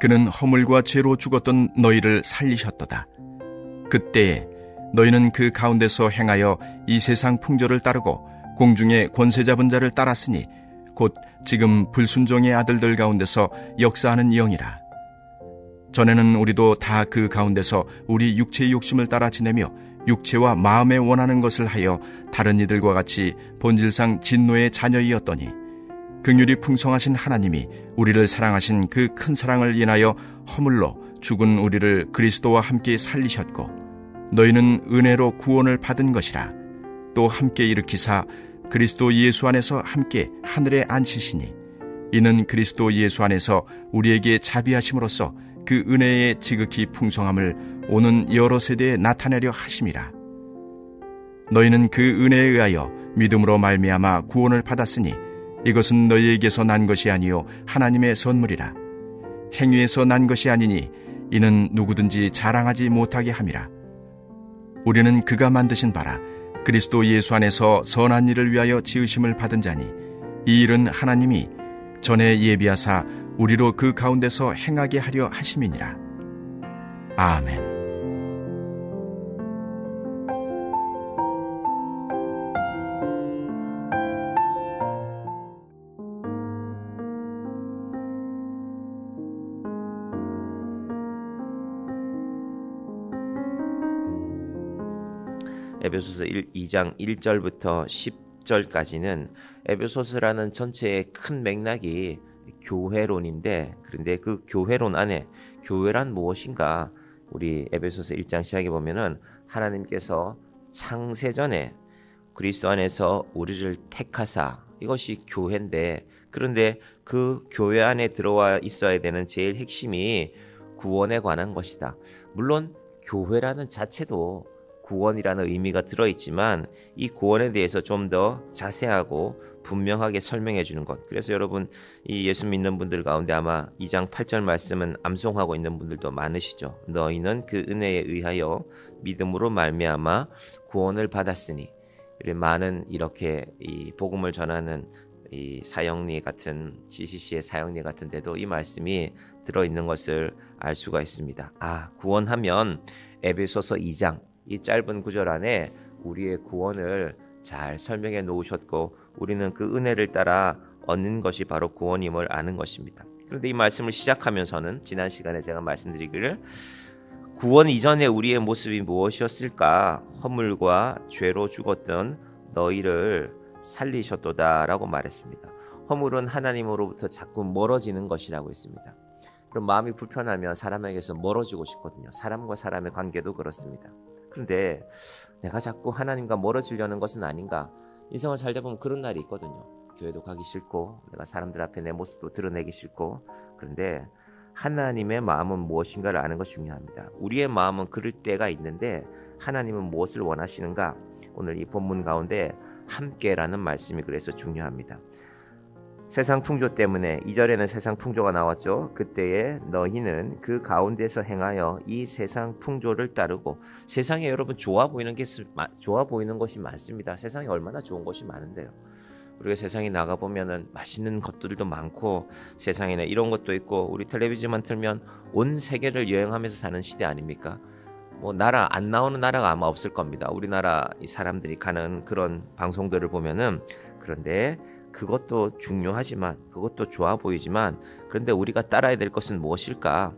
그는 허물과 죄로 죽었던 너희를 살리셨도다. 그때에 너희는 그 가운데서 행하여 이 세상 풍조를 따르고 공중의 권세 잡은 자를 따랐으니 곧 지금 불순종의 아들들 가운데서 역사하는 영이라. 전에는 우리도 다 그 가운데서 우리 육체의 욕심을 따라 지내며 육체와 마음에 원하는 것을 하여 다른 이들과 같이 본질상 진노의 자녀이었더니 긍휼이 풍성하신 하나님이 우리를 사랑하신 그 큰 사랑을 인하여 허물로 죽은 우리를 그리스도와 함께 살리셨고 너희는 은혜로 구원을 받은 것이라. 또 함께 일으키사 그리스도 예수 안에서 함께 하늘에 앉히시니 이는 그리스도 예수 안에서 우리에게 자비하심으로써 그 은혜의 지극히 풍성함을 오는 여러 세대에 나타내려 하심이라. 너희는 그 은혜에 의하여 믿음으로 말미암아 구원을 받았으니 이것은 너희에게서 난 것이 아니요 하나님의 선물이라. 행위에서 난 것이 아니니 이는 누구든지 자랑하지 못하게 함이라. 우리는 그가 만드신 바라 그리스도 예수 안에서 선한 일을 위하여 지으심을 받은 자니 이 일은 하나님이 전에 예비하사 우리로 그 가운데서 행하게 하려 하심이니라. 아멘. 에베소서 2장 1절부터 10절까지는 에베소서라는 전체의 큰 맥락이 교회론인데, 그런데 그 교회론 안에 교회란 무엇인가, 우리 에베소서 1장 시작해 보면은 하나님께서 창세전에 그리스도 안에서 우리를 택하사, 이것이 교회인데, 그런데 그 교회 안에 들어와 있어야 되는 제일 핵심이 구원에 관한 것이다. 물론 교회라는 자체도 구원이라는 의미가 들어있지만 이 구원에 대해서 좀 더 자세하고 분명하게 설명해 주는 것. 그래서 여러분, 이 예수 믿는 분들 가운데 아마 2장 8절 말씀은 암송하고 있는 분들도 많으시죠. 너희는 그 은혜에 의하여 믿음으로 말미암아 구원을 받았으니. 많은 이렇게 이 복음을 전하는 이 사역리 같은 CCC의 사역리 같은 데도 이 말씀이 들어있는 것을 알 수가 있습니다. 구원하면 에베소서 2장 이 짧은 구절 안에 우리의 구원을 잘 설명해 놓으셨고, 우리는 그 은혜를 따라 얻는 것이 바로 구원임을 아는 것입니다. 그런데 이 말씀을 시작하면서는 지난 시간에 제가 말씀드리기를 구원 이전에 우리의 모습이 무엇이었을까? 허물과 죄로 죽었던 너희를 살리셨도다 라고 말했습니다. 허물은 하나님으로부터 자꾸 멀어지는 것이라고 했습니다. 그럼 마음이 불편하면 사람에게서 멀어지고 싶거든요. 사람과 사람의 관계도 그렇습니다. 그런데 내가 자꾸 하나님과 멀어지려는 것은 아닌가? 인생을 살다 보면 그런 날이 있거든요. 교회도 가기 싫고 내가 사람들 앞에 내 모습도 드러내기 싫고. 그런데 하나님의 마음은 무엇인가를 아는 것이 중요합니다. 우리의 마음은 그럴 때가 있는데 하나님은 무엇을 원하시는가? 오늘 이 본문 가운데 함께라는 말씀이 그래서 중요합니다. 세상 풍조 때문에 2절에는 세상 풍조가 나왔죠. 그때에 너희는 그 가운데서 행하여 이 세상 풍조를 따르고. 세상에 여러분 좋아 보이는 것이 많습니다. 세상에 얼마나 좋은 것이 많은데요. 우리가 세상에 나가 보면은 맛있는 것들도 많고 세상에는 이런 것도 있고, 우리 텔레비전만 틀면 온 세계를 여행하면서 사는 시대 아닙니까? 나라 안 나오는 나라가 아마 없을 겁니다. 우리나라 이 사람들이 가는 그런 방송들을 보면은. 그런데 그것도 중요하지만, 그것도 좋아 보이지만, 그런데 우리가 따라야 될 것은 무엇일까?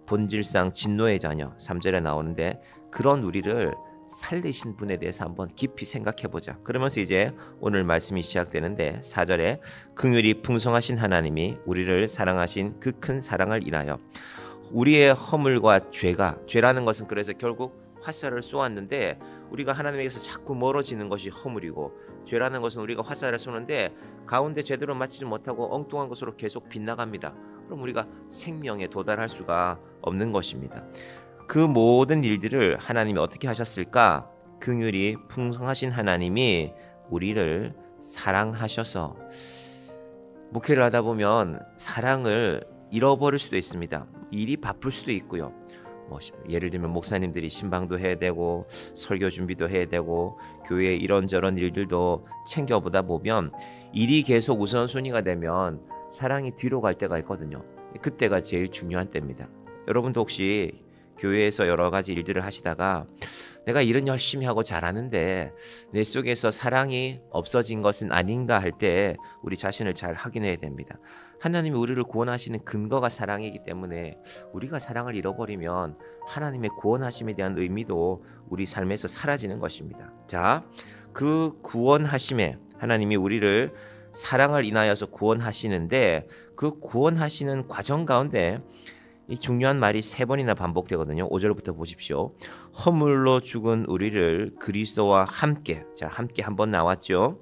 본질상 진노의 자녀 3절에 나오는데 그런 우리를 살리신 분에 대해서 한번 깊이 생각해보자. 그러면서 이제 오늘 말씀이 시작되는데 4절에 긍휼이 풍성하신 하나님이 우리를 사랑하신 그 큰 사랑을 인하여 우리의 허물과 죄라는 것은 그래서 결국 화살을 쏘았는데, 우리가 하나님에게서 자꾸 멀어지는 것이 허물이고, 죄라는 것은 우리가 화살을 쏘는데 가운데 제대로 맞추지 못하고 엉뚱한 것으로 계속 빗나갑니다. 그럼 우리가 생명에 도달할 수가 없는 것입니다. 그 모든 일들을 하나님이 어떻게 하셨을까? 긍휼이 풍성하신 하나님이 우리를 사랑하셔서. 목회를 하다 보면 사랑을 잃어버릴 수도 있습니다. 일이 바쁠 수도 있고요. 예를 들면 목사님들이 신방도 해야 되고 설교 준비도 해야 되고 교회 이런저런 일들도 챙겨보다 보면 일이 계속 우선순위가 되면 사랑이 뒤로 갈 때가 있거든요. 그때가 제일 중요한 때입니다. 여러분도 혹시 교회에서 여러 가지 일들을 하시다가 내가 일은 열심히 하고 잘하는데 내 속에서 사랑이 없어진 것은 아닌가 할 때 우리 자신을 잘 확인해야 됩니다. 하나님이 우리를 구원하시는 근거가 사랑이기 때문에 우리가 사랑을 잃어버리면 하나님의 구원하심에 대한 의미도 우리 삶에서 사라지는 것입니다. 자, 그 구원하심에 하나님이 우리를 사랑을 인하여서 구원하시는데 그 구원하시는 과정 가운데 이 중요한 말이 3번이나 반복되거든요. 5절부터 보십시오. 허물로 죽은 우리를 그리스도와 함께, 자, 함께 한번 나왔죠.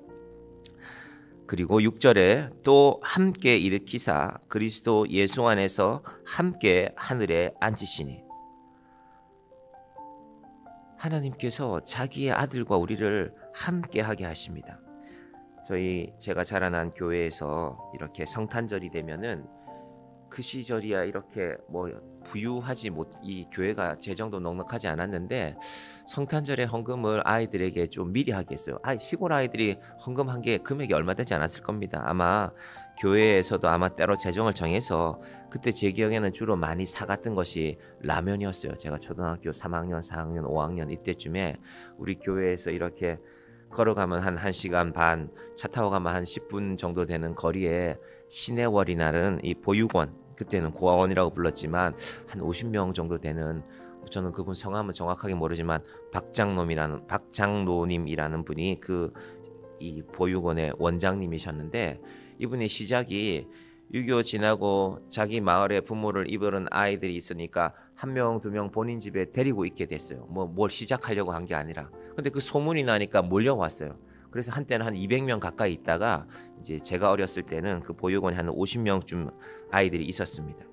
그리고 6절에 또 함께 일으키사 그리스도 예수 안에서 함께 하늘에 앉으시니, 하나님께서 자기의 아들과 우리를 함께 하게 하십니다. 제가 자라난 교회에서 이렇게 성탄절이 되면은 그 시절이야 이렇게 부유하지 못, 이 교회가 재정도 넉넉하지 않았는데 성탄절에 헌금을 아이들에게 좀 미리 하게 했어요. 시골 아이들이 헌금한 게 금액이 얼마 되지 않았을 겁니다. 아마 교회에서도 아마 때로 재정을 정해서 그때 제 기억에는 주로 많이 사갔던 것이 라면이었어요. 제가 초등학교 3학년, 4학년, 5학년 이때쯤에 우리 교회에서 이렇게 걸어가면 한 1시간 반, 차 타고 가면 한 10분 정도 되는 거리에 시내월이라는 이 보육원, 그때는 고아원이라고 불렀지만 한 50명 정도 되는, 저는 그분 성함은 정확하게 모르지만 박장로님이라는 분이 이 보육원의 원장님이셨는데, 이분의 시작이 6.25 지나고 자기 마을에 부모를 잃은 아이들이 있으니까 1명, 2명 본인 집에 데리고 있게 됐어요. 뭘 시작하려고 한 게 아니라. 근데 그 소문이 나니까 몰려왔어요. 그래서 한때는 한 200명 가까이 있다가 이제 제가 어렸을 때는 그 보육원에 한 50명쯤 아이들이 있었습니다.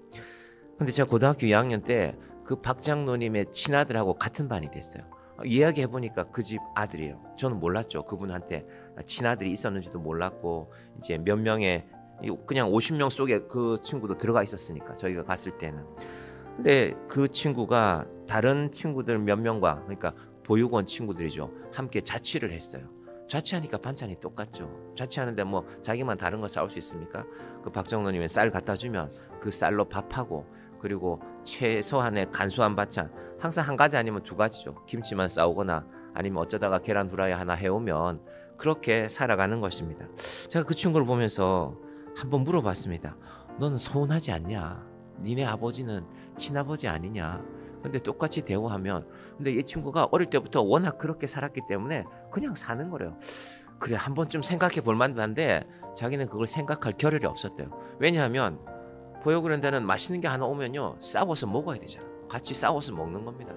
근데 제가 고등학교 2학년 때 그 박장로님의 친아들하고 같은 반이 됐어요. 이야기해보니까 그 집 아들이에요. 저는 몰랐죠. 그분한테 친아들이 있었는지도 몰랐고, 이제 몇 명의, 그냥 50명 속에 그 친구도 들어가 있었으니까 저희가 갔을 때는. 근데 그 친구가 다른 친구들 몇 명과, 그러니까 보육원 친구들이죠, 함께 자취를 했어요. 자취하니까 반찬이 똑같죠. 자취하는데 자기만 다른 거 싸울 수 있습니까? 그 박정로님의 쌀 갖다 주면 그 쌀로 밥하고, 그리고 최소한의 간소한 반찬, 항상 한 가지 아니면 2가지죠. 김치만 싸우거나 아니면 어쩌다가 계란 후라이 하나 해오면 그렇게 살아가는 것입니다. 제가 그 친구를 보면서 한번 물어봤습니다. 너는 서운하지 않냐? 니네 아버지는 친아버지 아니냐? 근데 똑같이 대화하면, 근데 이 친구가 어릴 때부터 워낙 그렇게 살았기 때문에 그냥 사는 거래요. 그래, 한 번쯤 생각해 볼 만한데 자기는 그걸 생각할 겨를이 없었대요. 왜냐하면 보육원에는 맛있는 게 하나 오면요, 싸워서 먹어야 되잖아. 같이 싸워서 먹는 겁니다.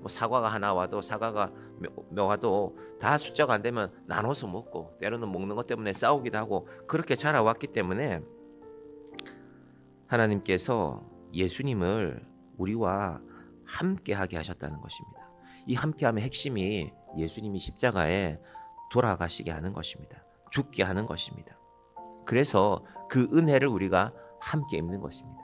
사과가 하나 와도, 사과가 와도 다 숫자가 안 되면 나눠서 먹고, 때로는 먹는 것 때문에 싸우기도 하고, 그렇게 자라왔기 때문에 하나님께서 예수님을 우리와 함께하게 하셨다는 것입니다. 이 함께함의 핵심이 예수님이 십자가에 돌아가시게 하는 것입니다. 죽게 하는 것입니다. 그래서 그 은혜를 우리가 함께 입는 것입니다.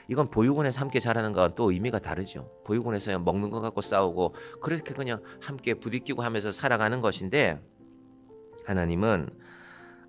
이건 보육원에서 함께 자라는 것과 또 의미가 다르죠. 보육원에서 먹는 것 갖고 싸우고 그렇게 그냥 함께 부딪히고 하면서 살아가는 것인데, 하나님은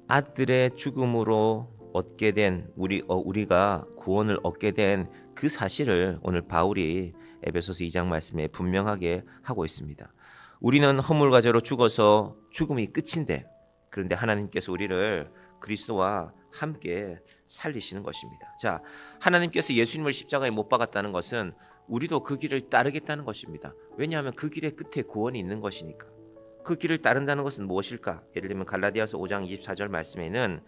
아들의 죽음으로 얻게 된 우리가 구원을 얻게 된 그 사실을 오늘 바울이 에베소서 2장 말씀에 분명하게 하고 있습니다. 우리는 허물과 죄로 죽어서 죽음이 끝인데, 그런데 하나님께서 우리를 그리스도와 함께 살리시는 것입니다. 자, 하나님께서 예수님을 십자가에 못 박았다는 것은 우리도 그 길을 따르겠다는 것입니다. 왜냐하면 그 길의 끝에 구원이 있는 것이니까. 그 길을 따른다는 것은 무엇일까? 예를 들면 갈라디아서 5장 24절 말씀에는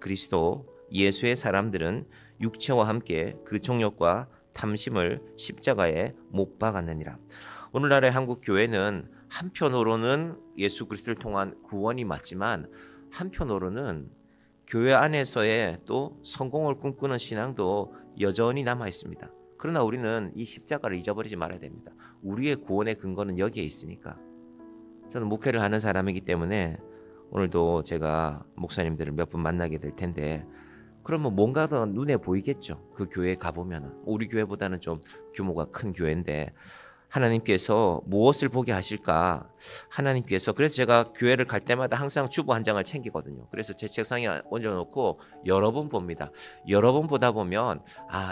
그리스도 예수의 사람들은 육체와 함께 그 정욕과 탐심을 십자가에 못 박았느니라. 오늘날의 한국 교회는 한편으로는 예수 그리스도를 통한 구원이 맞지만, 한편으로는 교회 안에서의 또 성공을 꿈꾸는 신앙도 여전히 남아 있습니다. 그러나 우리는 이 십자가를 잊어버리지 말아야 됩니다. 우리의 구원의 근거는 여기에 있으니까. 저는 목회를 하는 사람이기 때문에 오늘도 제가 목사님들을 몇 분 만나게 될 텐데, 그러면 뭔가 더 눈에 보이겠죠. 그 교회에 가보면 우리 교회보다는 좀 규모가 큰 교회인데, 하나님께서 무엇을 보게 하실까? 하나님께서, 그래서 제가 교회를 갈 때마다 항상 주보 한 장을 챙기거든요. 그래서 제 책상에 올려놓고 여러 번 봅니다. 여러 번 보다 보면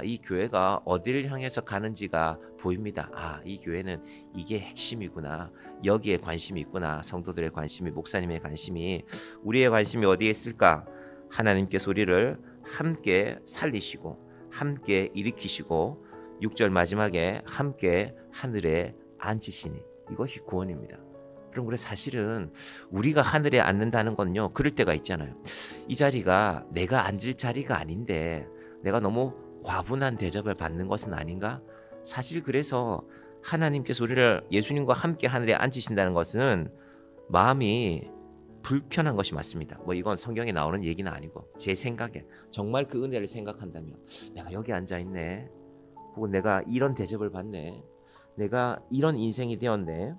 이 교회가 어디를 향해서 가는지가 보입니다. 이 교회는 이게 핵심이구나. 여기에 관심이 있구나. 성도들의 관심이, 목사님의 관심이, 우리의 관심이 어디에 있을까? 하나님께서 우리를 함께 살리시고 함께 일으키시고 6절 마지막에 함께 하늘에 앉히시니, 이것이 구원입니다. 그럼 그래, 사실은 우리가 하늘에 앉는다는 건요, 그럴 때가 있잖아요. 이 자리가 내가 앉을 자리가 아닌데 내가 너무 과분한 대접을 받는 것은 아닌가? 사실 그래서 하나님께서 우리를 예수님과 함께 하늘에 앉히신다는 것은 마음이 불편한 것이 맞습니다. 이건 성경에 나오는 얘기는 아니고 제 생각에 정말 그 은혜를 생각한다면, 내가 여기 앉아있네, 혹은 내가 이런 대접을 받네, 내가 이런 인생이 되었네.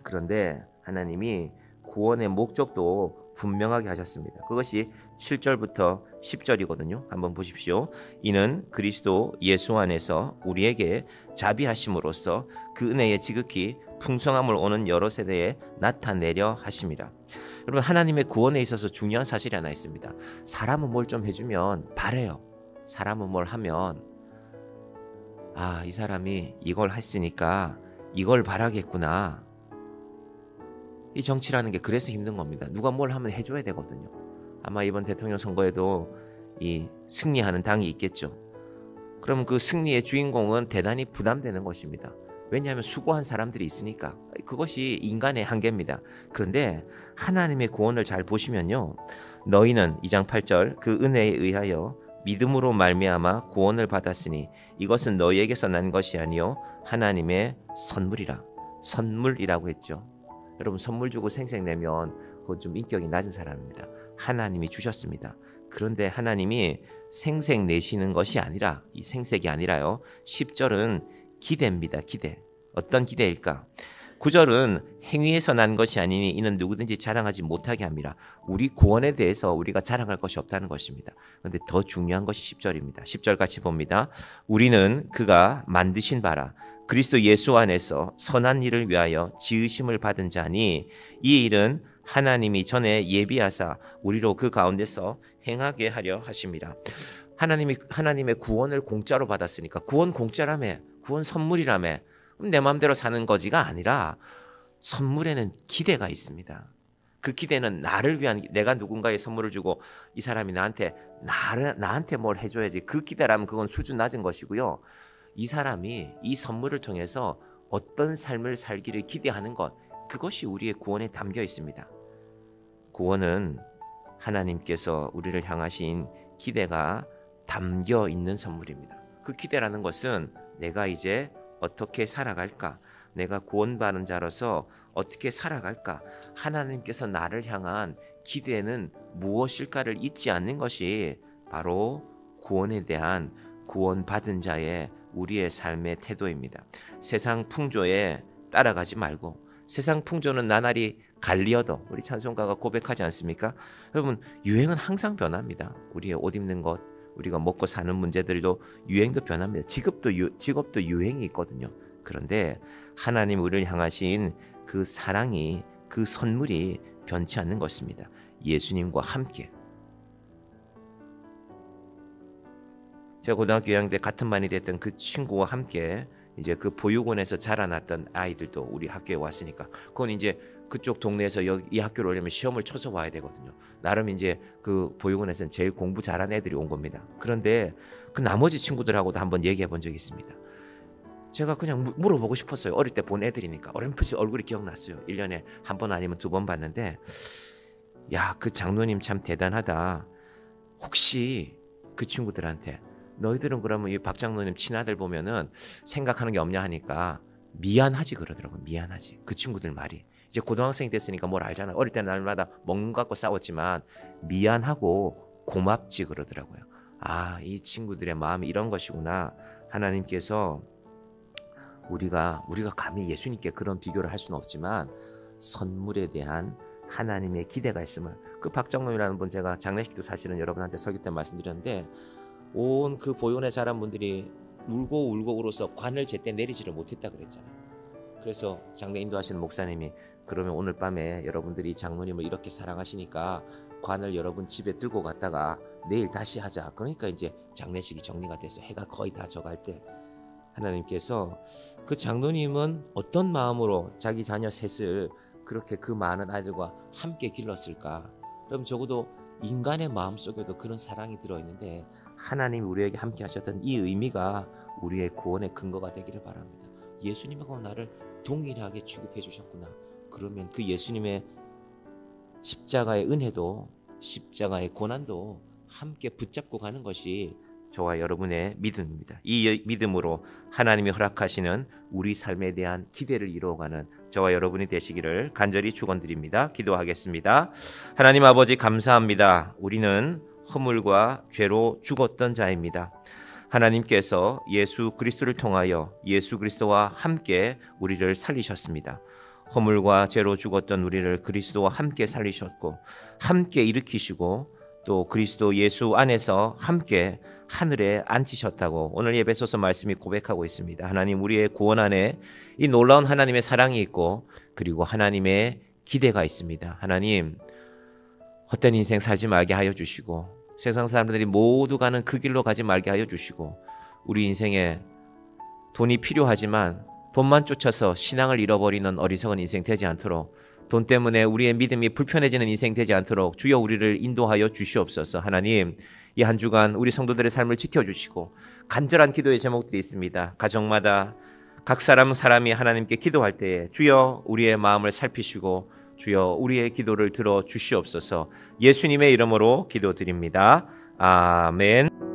그런데 하나님이 구원의 목적도 분명하게 하셨습니다. 그것이 7절부터 10절이거든요. 한번 보십시오. 이는 그리스도 예수 안에서 우리에게 자비하심으로써 그 은혜의 지극히 풍성함을 오는 여러 세대에 나타내려 하심이라. 여러분, 하나님의 구원에 있어서 중요한 사실이 하나 있습니다. 사람은 뭘 좀 해주면 바래요. 사람은 뭘 하면 이 사람이 이걸 했으니까 이걸 바라겠구나. 이 정치라는 게 그래서 힘든 겁니다. 누가 뭘 하면 해줘야 되거든요. 아마 이번 대통령 선거에도 이 승리하는 당이 있겠죠. 그럼 그 승리의 주인공은 대단히 부담되는 것입니다. 왜냐하면 수고한 사람들이 있으니까. 그것이 인간의 한계입니다. 그런데 하나님의 구원을 잘 보시면요, 너희는 2장 8절 그 은혜에 의하여 믿음으로 말미암아 구원을 받았으니 이것은 너희에게서 난 것이 아니요 하나님의 선물이라. 선물이라고 했죠. 여러분, 선물 주고 생색내면 그건 좀 인격이 낮은 사람입니다. 하나님이 주셨습니다. 그런데 하나님이 생색내시는 것이 아니라, 이 생색이 아니라요, 10절은 기대입니다. 기대. 어떤 기대일까? 9절은 행위에서 난 것이 아니니 이는 누구든지 자랑하지 못하게 합니다. 우리 구원에 대해서 우리가 자랑할 것이 없다는 것입니다. 그런데 더 중요한 것이 10절입니다. 10절 같이 봅니다. 우리는 그가 만드신 바라 그리스도 예수 안에서 선한 일을 위하여 지으심을 받은 자니 이 일은 하나님이 전에 예비하사 우리로 그 가운데서 행하게 하려 하심이라. 하나님의 구원을 공짜로 받았으니까, 구원 공짜라며, 구원 선물이라며, 내 마음대로 사는 거지가 아니라 선물에는 기대가 있습니다. 그 기대는 나를 위한, 내가 누군가의 선물을 주고 이 사람이 나한테 뭘 해줘야지, 그 기대라면 그건 수준 낮은 것이고요. 이 사람이 이 선물을 통해서 어떤 삶을 살기를 기대하는 것, 그것이 우리의 구원에 담겨 있습니다. 구원은 하나님께서 우리를 향하신 기대가 담겨 있는 선물입니다. 그 기대라는 것은 내가 이제 어떻게 살아갈까? 내가 구원받은 자로서 어떻게 살아갈까? 하나님께서 나를 향한 기대는 무엇일까를 잊지 않는 것이 바로 구원에 대한, 구원받은 자의 우리의 삶의 태도입니다. 세상 풍조에 따라가지 말고, 세상 풍조는 나날이 갈리어도, 우리 찬송가가 고백하지 않습니까? 여러분, 유행은 항상 변합니다. 우리의 옷 입는 것, 우리가 먹고 사는 문제들도 유행도 변합니다. 직업도 유행이 있거든요. 그런데 하나님 우리를 향하신 그 사랑이, 그 선물이 변치 않는 것입니다. 예수님과 함께. 제가 고등학교 2학년 때 같은 반이 됐던 그 친구와 함께 이제 그 보육원에서 자라났던 아이들도 우리 학교에 왔으니까, 그건 이제 그쪽 동네에서 이 학교를 오려면 시험을 쳐서 와야 되거든요. 나름 이제 그 보육원에서는 제일 공부 잘하는 애들이 온 겁니다. 그런데 그 나머지 친구들하고도 한번 얘기해 본 적이 있습니다. 제가 그냥 물어보고 싶었어요. 어릴 때 본 애들이니까. 어렴풋이 얼굴이 기억났어요. 1년에 한 번 아니면 2번 봤는데, 야, 그 장로님 참 대단하다. 혹시 그 친구들한테, 너희들은 그러면 이 박 장로님 친아들 보면은 생각하는 게 없냐 하니까 미안하지 그러더라고요. 미안하지. 그 친구들 말이. 이제 고등학생이 됐으니까 뭘 알잖아. 어릴 때는 날마다 먹는 거 갖고 싸웠지만 미안하고 고맙지 그러더라고요. 이 친구들의 마음이 이런 것이구나. 하나님께서 우리가 감히 예수님께 그런 비교를 할 수는 없지만 선물에 대한 하나님의 기대가 있음을, 그 박정놈이라는 분, 제가 장례식도 사실은 여러분한테 설교 때 말씀드렸는데, 온 그 보육원에 자란 분들이 울고 울어서 관을 제때 내리지를 못했다 그랬잖아요. 그래서 장례 인도하시는 목사님이 그러면 오늘 밤에 여러분들이 장로님을 이렇게 사랑하시니까 관을 여러분 집에 들고 갔다가 내일 다시 하자. 그러니까 이제 장례식이 정리가 돼서 해가 거의 다 져갈 때 하나님께서 그 장로님은 어떤 마음으로 자기 자녀 셋을 그렇게 그 많은 아이들과 함께 길렀을까? 그럼 적어도 인간의 마음속에도 그런 사랑이 들어있는데 하나님이 우리에게 함께 하셨던 이 의미가 우리의 구원의 근거가 되기를 바랍니다. 예수님하고 나를 동일하게 취급해 주셨구나. 그러면 그 예수님의 십자가의 은혜도 십자가의 고난도 함께 붙잡고 가는 것이 저와 여러분의 믿음입니다. 이 믿음으로 하나님이 허락하시는 우리 삶에 대한 기대를 이루어가는 저와 여러분이 되시기를 간절히 축원드립니다. 기도하겠습니다. 하나님 아버지 감사합니다. 우리는 허물과 죄로 죽었던 자입니다. 하나님께서 예수 그리스도를 통하여 예수 그리스도와 함께 우리를 살리셨습니다. 허물과 죄로 죽었던 우리를 그리스도와 함께 살리셨고 함께 일으키시고 또 그리스도 예수 안에서 함께 하늘에 앉히셨다고 오늘 예배소서 말씀이 고백하고 있습니다. 하나님, 우리의 구원 안에 이 놀라운 하나님의 사랑이 있고 그리고 하나님의 기대가 있습니다. 하나님, 헛된 인생 살지 말게 하여 주시고 세상 사람들이 모두 가는 그 길로 가지 말게 하여 주시고 우리 인생에 돈이 필요하지만 돈만 쫓아서 신앙을 잃어버리는 어리석은 인생 되지 않도록, 돈 때문에 우리의 믿음이 불편해지는 인생 되지 않도록 주여 우리를 인도하여 주시옵소서. 하나님, 이 한 주간 우리 성도들의 삶을 지켜주시고 간절한 기도의 제목들이 있습니다. 가정마다 각 사람이 하나님께 기도할 때에 주여 우리의 마음을 살피시고 주여 우리의 기도를 들어 주시옵소서. 예수님의 이름으로 기도드립니다. 아멘.